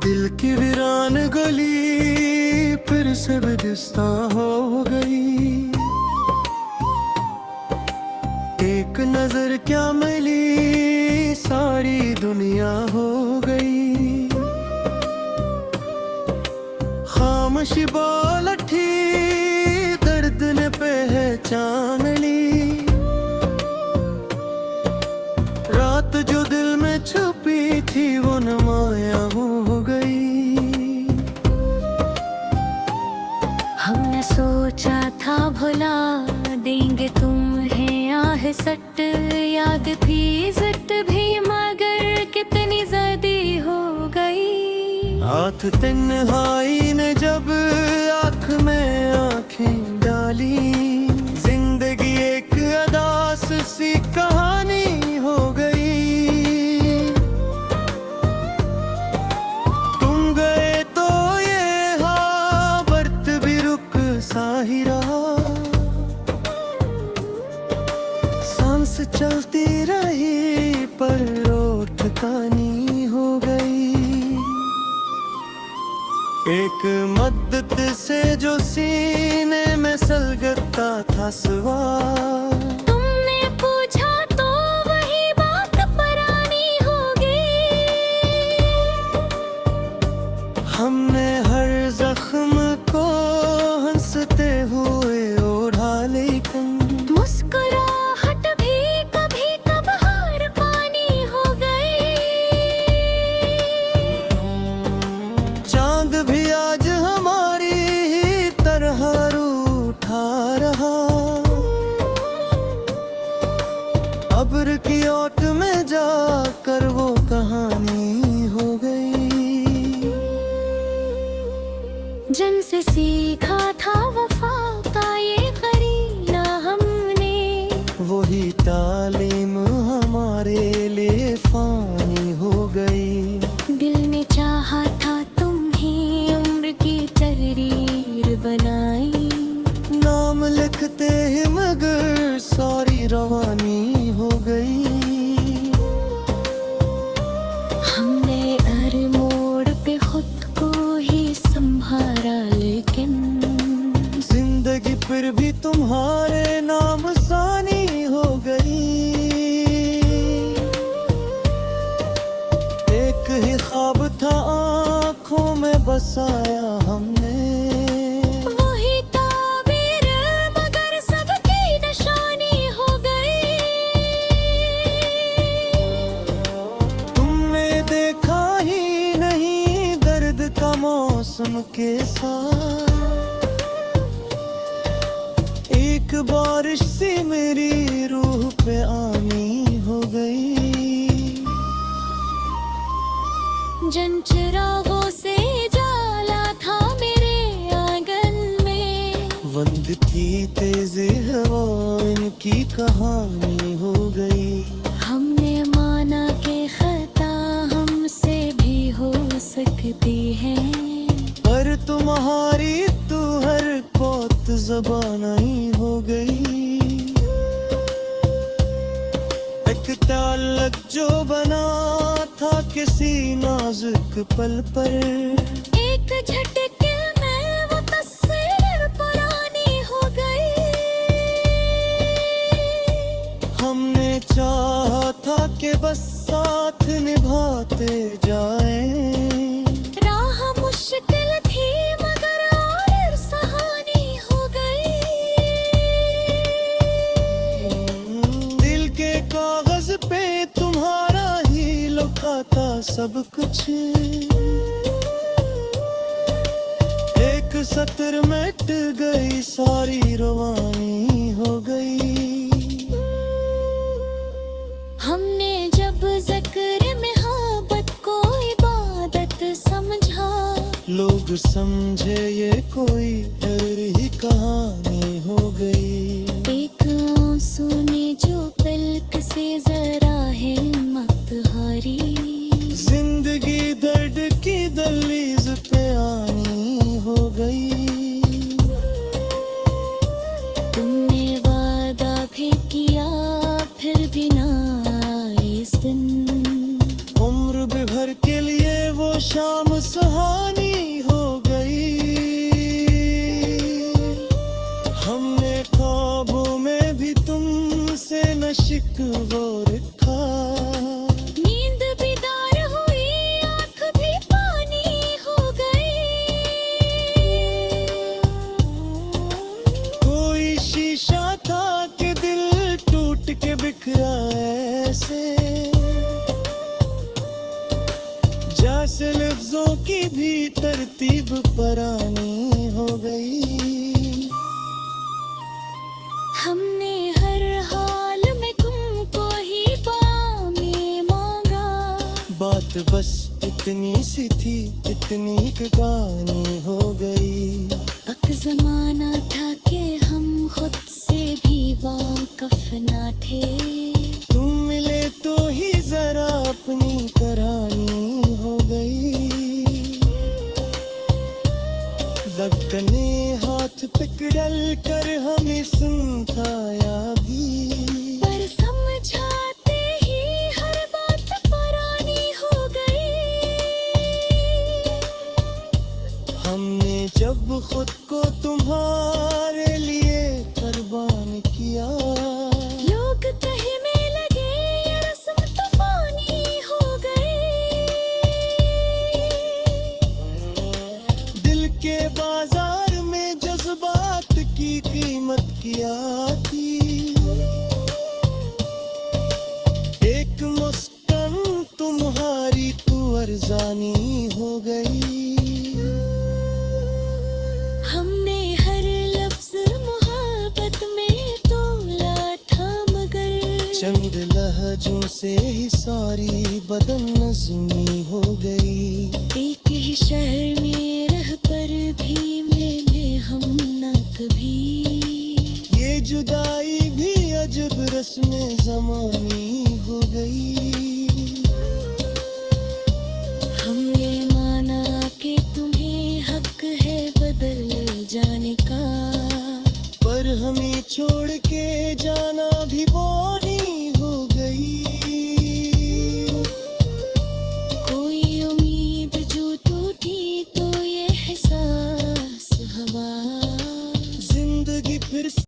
दिल की वीरान गली फिर से बेदिस्ता हो गई। एक नजर क्या मिली सारी दुनिया हो गई। खामोशी बोल उठी दर्द ने पहचान ली। रात जो दिल में छुपी थी वो नुमाया हो गई। हमने सोचा था भुला देंगे तुम्हें आह सट, याद भी इज्जत भी, मगर कितनी जल्दी हो गई। हाथ तन्हाई ने जब आँख में आँखें डाली, जिंदगी एक अदास सी कहानी हो गई। तुम गए तो ये हाँ बर्त भी रुक सा ही रहा। सांस चलती रही पर रोट ठिकानी हो गई। एक मद्दत से जो सीने में सलगता था सवाल, तुमने पूछा तो वही बात पुरानी होगी। हमने हर जख्म को हंसते हुए ओढ़ा, लेकिन मुस्कुराहट भी कभी कभार पानी हो गई। चांद भी आज हमारी ही तरह रूठा रहा। अब्र की ओट में जाकर वो कहानी हो गई। जिनसे सीखा था वफा का ये करीना हमने, वही तालीम हमारे लिए फानी हो गई। दिल ने चाहा था तुम्हें उम्र की तहरीर बनाई। नाम लिखते ही मगर सारी रवानी हो गई। हमने हर मोड़ पे खुद को ही संभाला, लेकिन जिंदगी फिर भी तुम्हारे नाम सानी हो गई। एक ही ख्वाब था आँखों में बसाया हमने, वही ताबीर मगर सबकी निशानी हो गई। तुमने देखा ही नहीं दर्द का मौसम के साथ। एक बारिश सी मेरी रूह पे आनी हो गई। जिन चिरागों से जाला था मेरे आंगन में, वंद की तेजी हवा इनकी कहानी हो गई। हमने माना कि खता हमसे भी हो सकती है, पर तुम्हारी तो हर बात ज़बानी हो गई। एक ताल्लुक जो बना था किसी नाजुक पल पर, एक झटके में वो तस्वीर पुरानी हो गई। हमने चाहा था कि बस साथ निभाते जाएं। राह मुश्किल थी मगर और सहानी हो गई। दिल के कागज पे तुम्हारा ही लिखा था सब कुछ। एक सत्र मिट गई सारी रवानी हो गई। हमने जब ज़िक्र मोहब्बत को इबादत समझा, लोग समझे ये कोई डर ही कहानी हो गई। आशिक वो रखा। नींद बेदार हुई आँख भी पानी हो गई। कोई शीशा था कि दिल टूट के बिखरा ऐसे, जैसे लफ्जों की भी तरतीब परानी हो गई। हमने हर हाल में तुमको ही बाहों में मांगा। बात बस इतनी सी थी, इतनी बेगानी हो गई। वक्त जमाना था कि हम खुद से भी वाकिफ न थे। तुम मिले तो ही जरा अपनी करानी हो गई। लगने हाथ पकड़ कर हमें समझाया भी, पर समझाते ही हर बात पुरानी हो गई। हमने जब खुद को तुम्हारे लिए कुर्बान किया, लोग कहने लगे ये रस्म तूफानी हो गई। दिल के बाजार में जज्बात की कीमत क्या थी। एक मुस्कान तुम्हारी तू अरजानी हो गई। हमने हर लफ्ज मोहब्बत में तोला था, मगर चंद लहजों से ही सारी बदन नज़्मी हो गई। एक ही शहर में रह पर भी मिले हम न कभी। ये जुदाई भी अजब रस्म ज़मानी हो गई। हमने माना कि तुम्हें हक है बदल जाने का, पर हमें छोड़ के जाना भी बोनी हो गई। कोई उम्मीद जो टूटी तो ये एहसास हवा। जिंदगी फिर से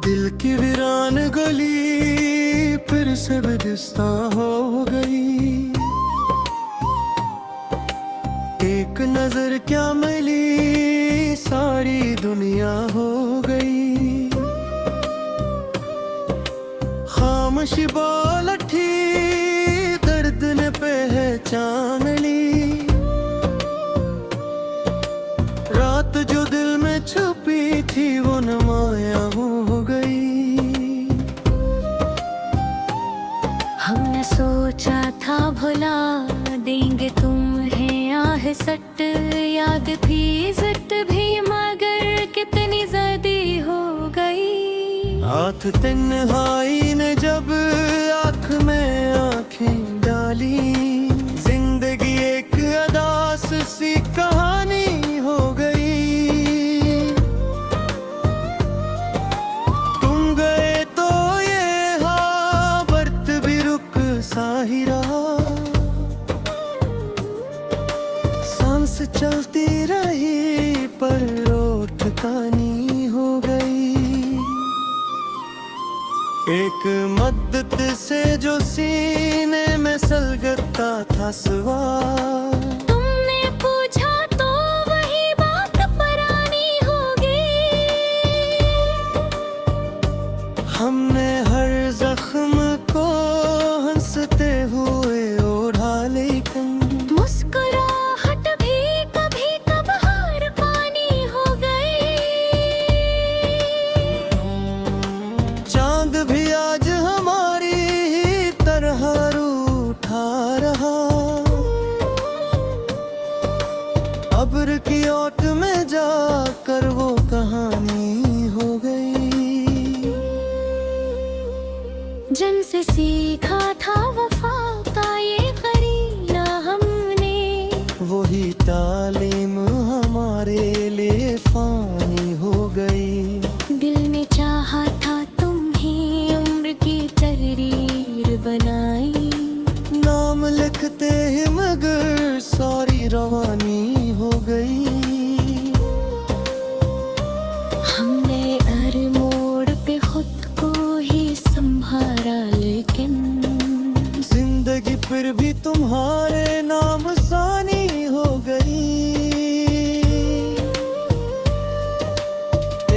दिल की वीरान गली फिर से बेदिस्ता हो गई। एक नजर क्या मिली सारी दुनिया हो गई। खामोशी बोल उठी दर्द ने पहचान ली। रात जो दिल में छुपी थी वो नुमाया हो गई। हमने सोचा था भुला देंगे तुम्हें आह सट, याद भी इज्जत भी, मगर कितनी ज़्यादा हो गई। हाथ तन्हाई ने जब आँख में आँखें डाली, जिंदगी एक अदास सी कहानी हो गई। तुम गए तो ये हाँ बर्त भी रुक सा ही रहा। सांस चलती रही पर रोट ठिकानी हो गई। एक मद्दत से जो सीने में सलगता था सवार, तुमने पूछा तो वही बात पुरानी होगी। हमने हर जख्म को हंसते हुए ओढ़ा, लेकिन मुस्कुराहट भी कभी कभार पानी हो गई। चांद भी आज हमारी ही तरह रूठा रहा। अब्र की ओट में जाकर वो कहानी हो गई। जिनसे सीखा था वफा का ये करीना हमने, वही देखते ही मगर सारी रवानी हो गई। हमने हर मोड़ पे खुद को ही संभाला, लेकिन जिंदगी फिर भी तुम्हारे नाम सानी हो गई।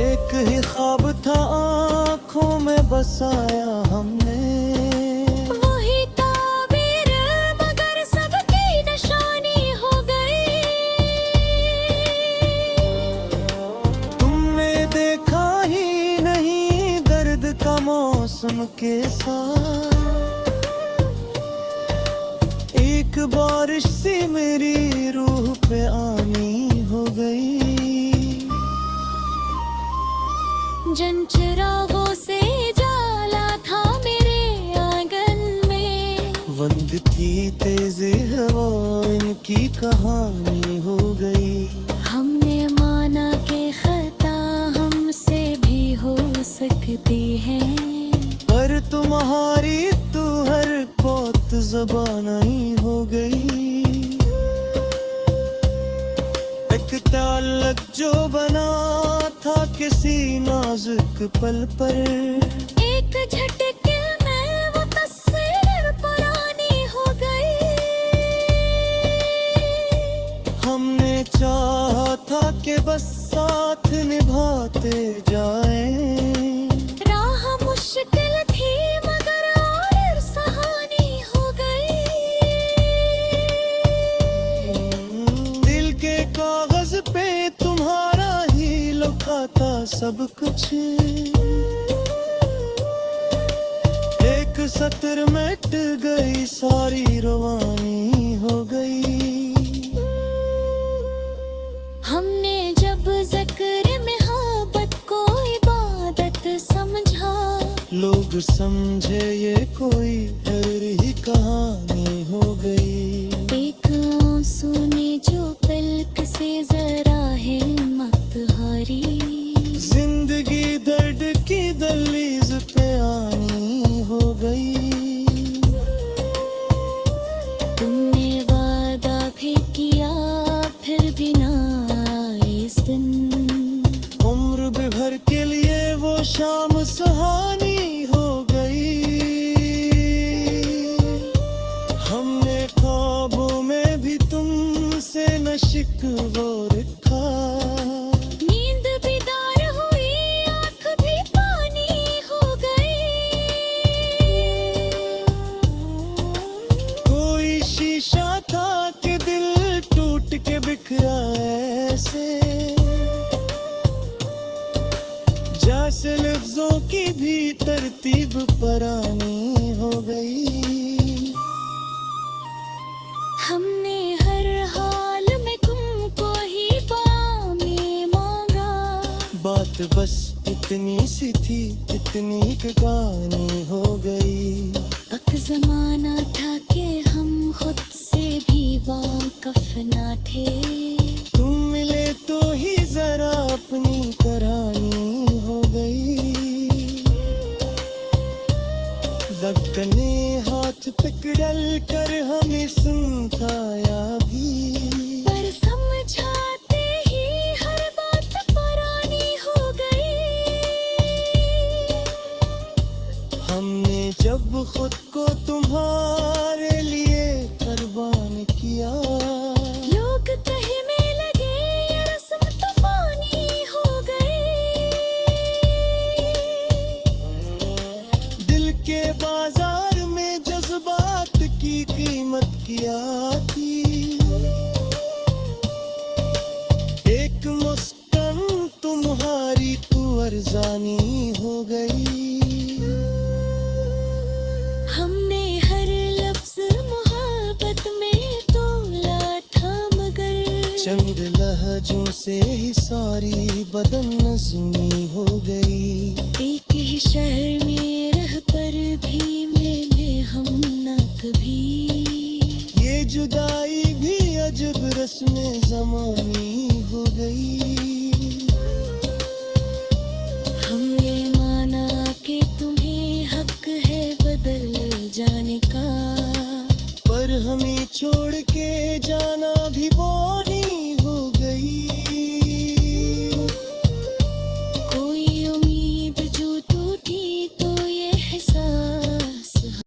एक ही ख्वाब था आँखों में बसाया हमने, वही ताबीर मगर सबकी निशानी हो गई। तुमने देखा ही नहीं दर्द का मौसम के साथ। एक बारिश सी मेरी रूह पे आनी हो गई। जिन चिरागों से जाला था मेरे आंगन में, बंद की तेज हवा इनकी कहानी हो गई। हमने माना कि खता हमसे भी हो सकती है, पर तुम्हारी तो हर बात ज़बान ही हो गई। एक ताल्लुक जो बना था किसी नाजुक पल पर, एक झटके में वो तस्वीर पुरानी हो गई। हमने चाहा था कि बस साथ निभाते जाएं। राह मुश्किल थी मगर और सहानी हो गई। दिल के कागज पे तुम्हारा ही लिखा था सब कुछ। एक सत्र मिट गई सारी रवानी हो गई। हमने जब ज़िक्र मोहब्बत को इबादत समझा, लोग समझे ये कोई डर ही कहानी हो गई। एक आंसू ने जो पलक से जरा हिम्मत हारी, जिंदगी दर्द की दहलीज पे आनी हो गई। तुमने वादा भी किया फिर भी ना आए इस दिन, उम्र भर के लिए वो शाम सुहानी हो गई। हमने ख्वाबों में भी तुमसे न शिकवा रखा, नींद बेदार हुई आँख भी पानी हो गई। कोई शीशा था कि दिल टूट के बिखरा ऐसे, जैसे लफ्जों की भी तरतीब परानी हो गई। हमने हर हाल में तुमको ही बाहों में मांगा, बात बस इतनी सी थी इतनी कहानी हो गई। वक्त जमाना था कि हम खुद से भी वाकिफ ना थे, तुम मिले तो ही जरा अपनी करानी हो गई। धड़कने हाथ पकड़ कर हमें समझाया भी, पर समझाते ही हर बात पुरानी हो गई। हमने जब खुद को तुम्हारे लिए कुर्बान किया, लोग कहने लगे ये रस्म तूफानी हो गई। दिल के बाजार में जज्बात की कीमत क्या थी। एक मुस्कान तुम्हारी तो अरजानी हो गई। हमने हर लफ्ज मोहब्बत में तोला था मगर, चंद लहजों से ही सारी बदन नज़्मी हो गई। एक ही शहर में रह पर भी मिले हम ना कभी, ये जुदाई भी अजब रस्म ज़मानी हो गई। हमने माना कि तुम्हें हक है बदल जाने का, पर हमें छोड़ के जाना भी वो